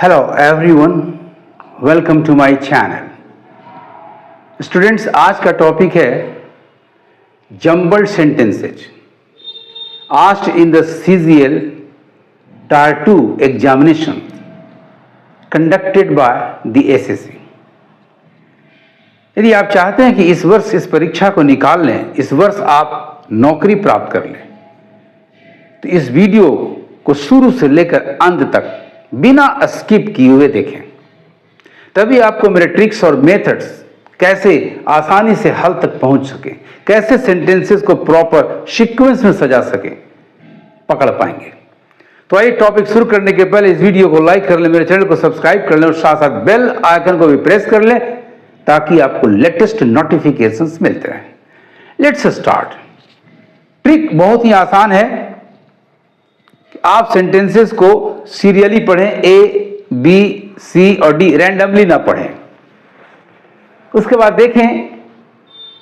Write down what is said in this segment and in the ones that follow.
Hello everyone, welcome to my channel. Students, आज का topic है jumbled sentences asked in the CGL tier 2 examination conducted by the SSC. यदि आप चाहते हैं कि इस वर्ष इस परीक्षा को निकाल लें, इस वर्ष आप नौकरी प्राप्त कर लें, तो इस वीडियो को शुरू से लेकर अंत तक बिना स्किप किए हुए देखें। तभी आपको मेरे ट्रिक्स और मेथड्स कैसे आसानी से हल तक पहुंच सके, कैसे सेंटेंसेस को प्रॉपर सीक्वेंस में सजा सके, पकड़ पाएंगे। तो आइए टॉपिक शुरू करने के पहले इस वीडियो को लाइक कर लें, मेरे चैनल को सब्सक्राइब कर लें और साथ साथ बेल आइकन को भी प्रेस कर लें ताकि आपको लेटेस्ट नोटिफिकेशंस मिलते रहें। Let's start. ट्रिक बहुत ही आसान है। आप सेंटेंसेस को सीरियली पढ़ें, ए, बी, सी और डी, रैंडमली ना पढ़ें। उसके बाद देखें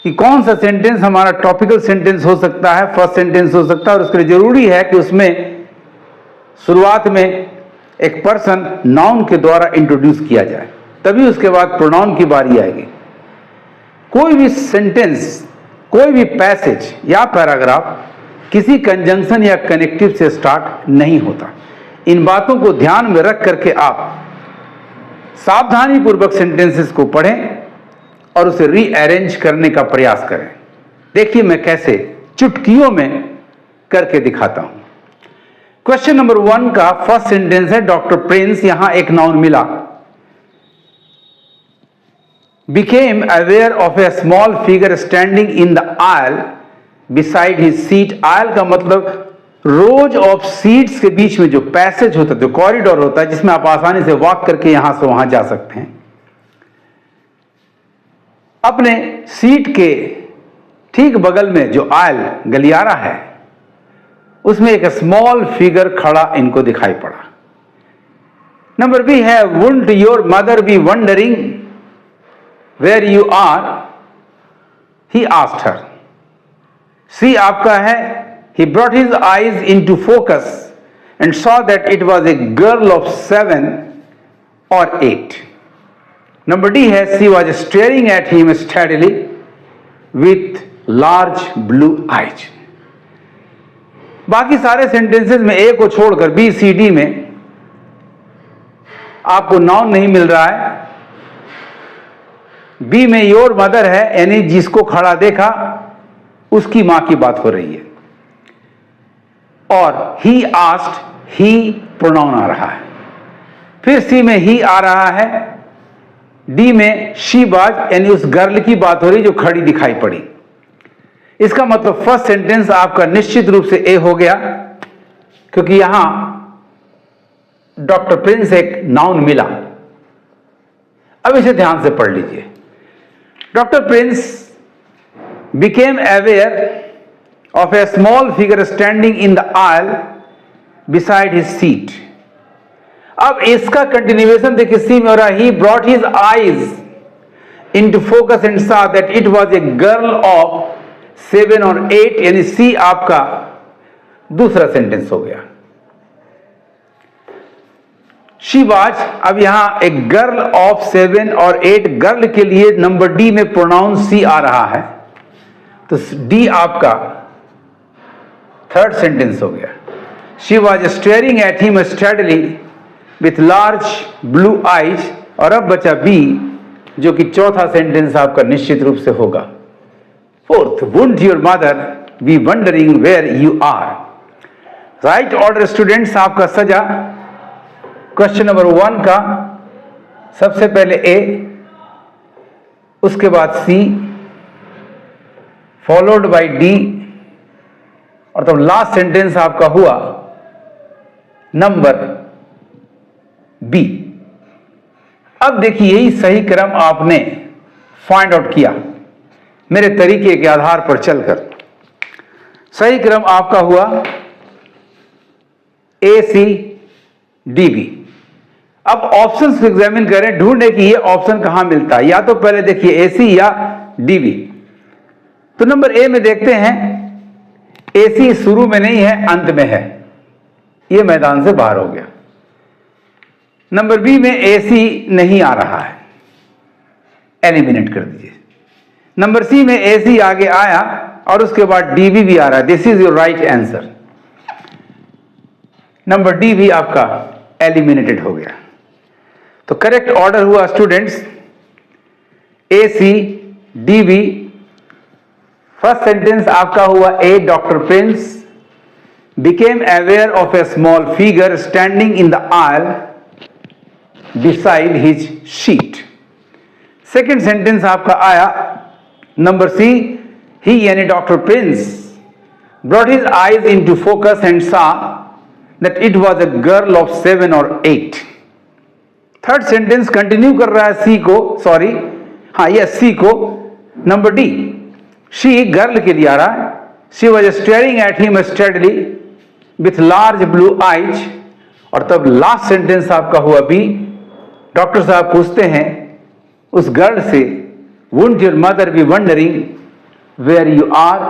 कि कौन सा सेंटेंस हमारा टॉपिकल सेंटेंस हो सकता है, फर्स्ट सेंटेंस हो सकता है, और उसके लिए जरूरी है कि उसमें शुरुआत में एक पर्सन नाउन के द्वारा इंट्रोड्यूस किया जाए, तभी उसके बाद प्रोनाउन की बारी आएगी। कोई भी सेंटेंस, कोई भी पैसेज या पैराग्राफ किसी कंजंक्शन या कनेक्टिव से स्टार्ट नहीं होता। इन बातों को ध्यान में रख करके आप सावधानी पूर्वक सेंटेंसेस को पढ़ें और उसे रीअरेंज करने का प्रयास करें। देखिए मैं कैसे चुटकियों में करके दिखाता हूं। क्वेश्चन नंबर 1 का फर्स्ट सेंटेंस है, डॉक्टर प्रिंस, यहां एक नाउन मिला, became aware of a small figure standing in the aisle beside his seat। Oil का मतलब रोज ऑफ सीट्स के बीच में जो पैसेज होता है, जो कॉरिडोर होता है, जिसमें आप आसानी से वॉक करके यहां से वहां जा सकते हैं। अपने सीट के ठीक बगल में जो आयल गलियारा है, उसमें एक स्मॉल फिगर खड़ा इनको दिखाई पड़ा। नंबर बी है, wouldn't your mother be wondering where you are, he asked her. C आपका है, he brought his eyes into focus and saw that it was a girl of 7 or 8. Number D है, she was staring at him steadily with large blue eyes। बाकी सारे sentences में ए को छोड़कर B, सी, D में आपको नाउन नहीं मिल रहा है। बी में योर मदर है, यानी जिसको खड़ा देखा उसकी मां की बात हो रही है, और ही आस्क्ड, ही प्रोनाउन आ रहा है। फिर सी में ही आ रहा है, डी में शी वाज, यानी उस गर्ल की बात हो रही जो खड़ी दिखाई पड़ी। इसका मतलब फर्स्ट सेंटेंस आपका निश्चित रूप से ए हो गया, क्योंकि यहां डॉक्टर प्रिंस एक नाउन मिला। अब इसे ध्यान से पढ़ लीजिए। Doctor Prince became aware of a small figure standing in the aisle beside his seat। अब इसका कंटिन्यूएशन देखिए, सी में हो रहा है, he brought his eyes into focus and saw that it was a girl of 7 or 8, यानी सी आपका दूसरा सेंटेंस हो गया। She was, अब यहां एक गर्ल ऑफ 7 और 8, गर्ल के लिए नंबर डी में प्रोनाउन सी आ रहा है, तो डी आपका थर्ड सेंटेंस हो गया। She was staring at him steadily with large blue eyes, और अब बचा बी, जो कि चौथा सेंटेंस आपका निश्चित रूप से होगा। Fourth, wouldn't your mother be wondering where you are. Right order students आपका सजा। क्वेश्चन नंबर 1 का सबसे पहले ए, उसके बाद सी, फॉलोड बाय डी, और तब लास्ट सेंटेंस आपका हुआ नंबर बी। अब देखिए, यही सही क्रम आपने फाइंड आउट किया मेरे तरीके के आधार पर चलकर। सही क्रम आपका हुआ ए, सी, डी, बी। अब ऑप्शंस को एग्जामिन करें, ढूंढें कि ये ऑप्शन कहां मिलता है। या तो पहले देखिए ए, सी या डी, बी। तो नंबर ए में देखते हैं, एसी शुरू में नहीं है, अंत में है, ये मैदान से बाहर हो गया। नंबर बी में AC नहीं आ रहा है, एलिमिनेट कर दीजिए। नंबर सी में AC आगे आया और उसके बाद DB भी आ रहा है। This is your right answer. Number D भी आपका एलिमिनेटेड हो गया। तो करेक्ट ऑर्डर हुआ students AC DB। First sentence आपका हुआ A, doctor Prince became aware of a small figure standing in the aisle beside his seat। Second sentence आपका आया नंबर सी, ही यानी doctor Prince brought his eyes into focus and saw that it was a girl of 7 or 8। Third sentence continue कर रहा है सी को, sorry हाँ yes सी को। Number D, she girl के लिए आ रहा है। She was staring at him steadily with large blue eyes. और तब लास्ट सेंटेंस आपका हुआ बी, डॉक्टर साहब पूछते हैं उस गर्ल से, wouldn't your mother be wondering where you are,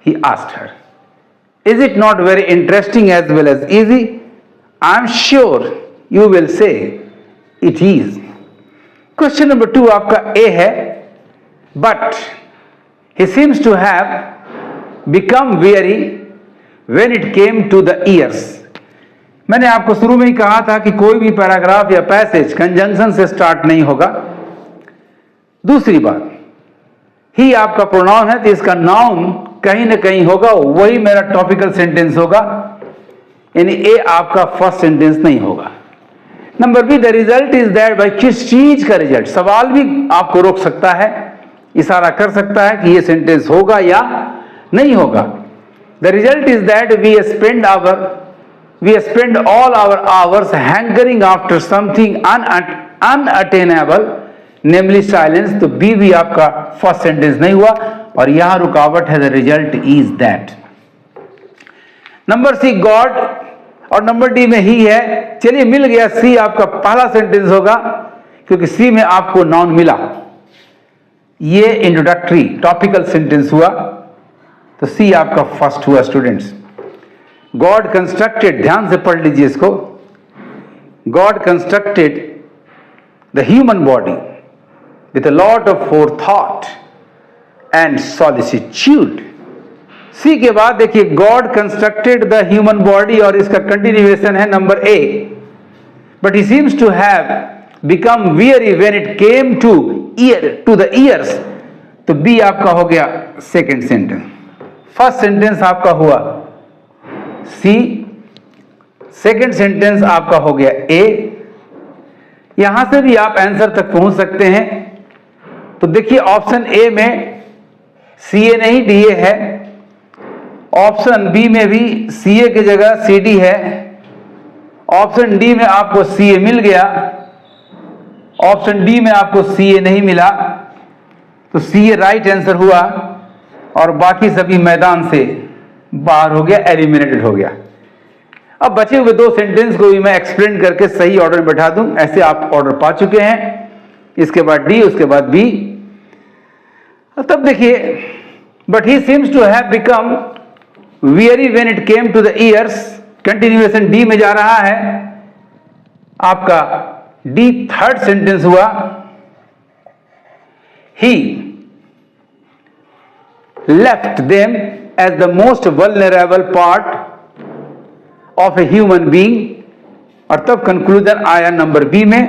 he asked her. Is it not very interesting as well as easy? I am sure you will say it is. Question number 2 आपका A है, but he seems to have become weary when it came to the ears। मैंने आपको शुरू में ही कहा था कि कोई भी पैराग्राफ या पैसेज कंजंक्शन से स्टार्ट नहीं होगा। दूसरी बात, ही आपका प्रोनाउन है तो इसका नाउन कहीं ना कहीं होगा, वही मेरा टॉपिकल सेंटेंस होगा, यानी ए आपका फर्स्ट सेंटेंस नहीं होगा। Number B, the result is that, भाई किस चीज का रिजल्ट? सवाल भी आपको रोक सकता है, इशारा कर सकता है कि ये सेंटेंस होगा या नहीं होगा। The result is that we spend all our hours hankering after something unattainable namely silence. तो बी भी आपका फर्स्ट सेंटेंस नहीं हुआ और यहां रुकावट है, the result is that. Number C गॉड और नंबर डी में ही है। चलिए मिल गया, सी आपका पहला सेंटेंस होगा क्योंकि सी में आपको नाउन मिला। ये इंट्रोडक्टरी टॉपिकल सेंटेंस हुआ तो सी आपका फर्स्ट हुआ स्टूडेंट्स। गॉड कंस्ट्रक्टेड, ध्यान से पढ़ लीजिए इसको, God constructed the human body with a lot of forethought and solicitude. C के बाद देखिए God constructed the human body और इसका कंटिन्यूएशन है number A, but he seems to have become weary when it came to the ears। तो B आपका हो गया सेकेंड सेंटेंस। फर्स्ट सेंटेंस आपका हुआ सी, सेकेंड सेंटेंस आपका हो गया ए। यहां से भी आप आंसर तक पहुंच सकते हैं। तो देखिए ऑप्शन ए में CA नहीं DA है, ऑप्शन बी में भी CA की जगह CD है, ऑप्शन डी में आपको CA मिल गया, ऑप्शन डी में आपको CA नहीं मिला, तो CA राइट आंसर हुआ और बाकी सभी मैदान से बाहर हो गया, एलिमिनेटेड हो गया। अब बचे हुए 2 सेंटेंस को भी मैं एक्सप्लेन करके सही ऑर्डर में बैठा दूं। ऐसे आप ऑर्डर पा चुके हैं, इसके बाद डी, उसके बाद बी। तब देखिए, but he seems to have become weary when it came to the ears, continuation D में जा रहा है। आपका डी थर्ड सेंटेंस हुआ, he left them as the most vulnerable part of a human being। और तब कंक्लूजन आया number B में,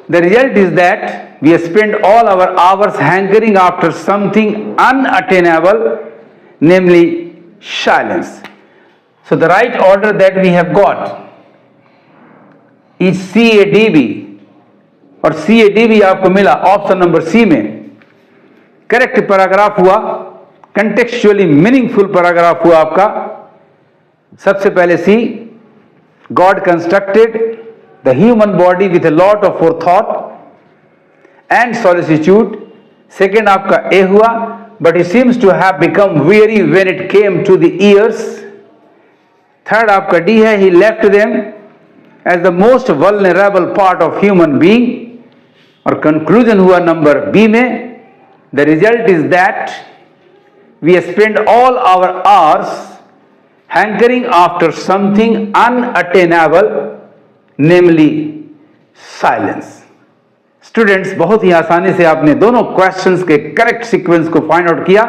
the result is that we spend all our hours hankering after something unattainable, namely silence। So the right order that we have got is CADB, और CADB आपको मिला option number C में। Correct paragraph हुआ, contextually meaningful paragraph हुआ आपका। सबसे पहले C, God constructed the human body with a lot of forethought and solicitude। Second आपका ए हुआ, but he seems to have become weary when it came to the ears। Third आपका D है, he left them as the most vulnerable part of human being। और conclusion हुआ number B में, the result is that we spend all our hours hankering after something unattainable, namely silence. Students, बहुत ही आसानी से आपने दोनों क्वेश्चंस के करेक्ट सीक्वेंस को फाइंड आउट किया।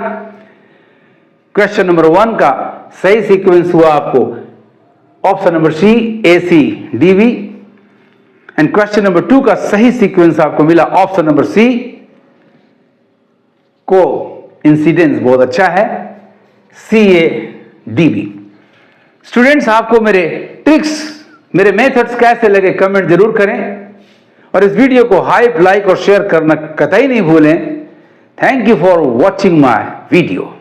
क्वेश्चन नंबर 1 का सही सीक्वेंस हुआ आपको option number C, AC DV, and question number 2 का सही सीक्वेंस आपको मिला ऑप्शन नंबर सी, को इंसिडेंस बहुत अच्छा है, CADB। स्टूडेंट्स, आपको मेरे ट्रिक्स, मेरे मेथड्स कैसे लगे कमेंट जरूर करें, और इस वीडियो को हाइप, लाइक और शेयर करना कतई नहीं भूलें। Thank you for watching my video.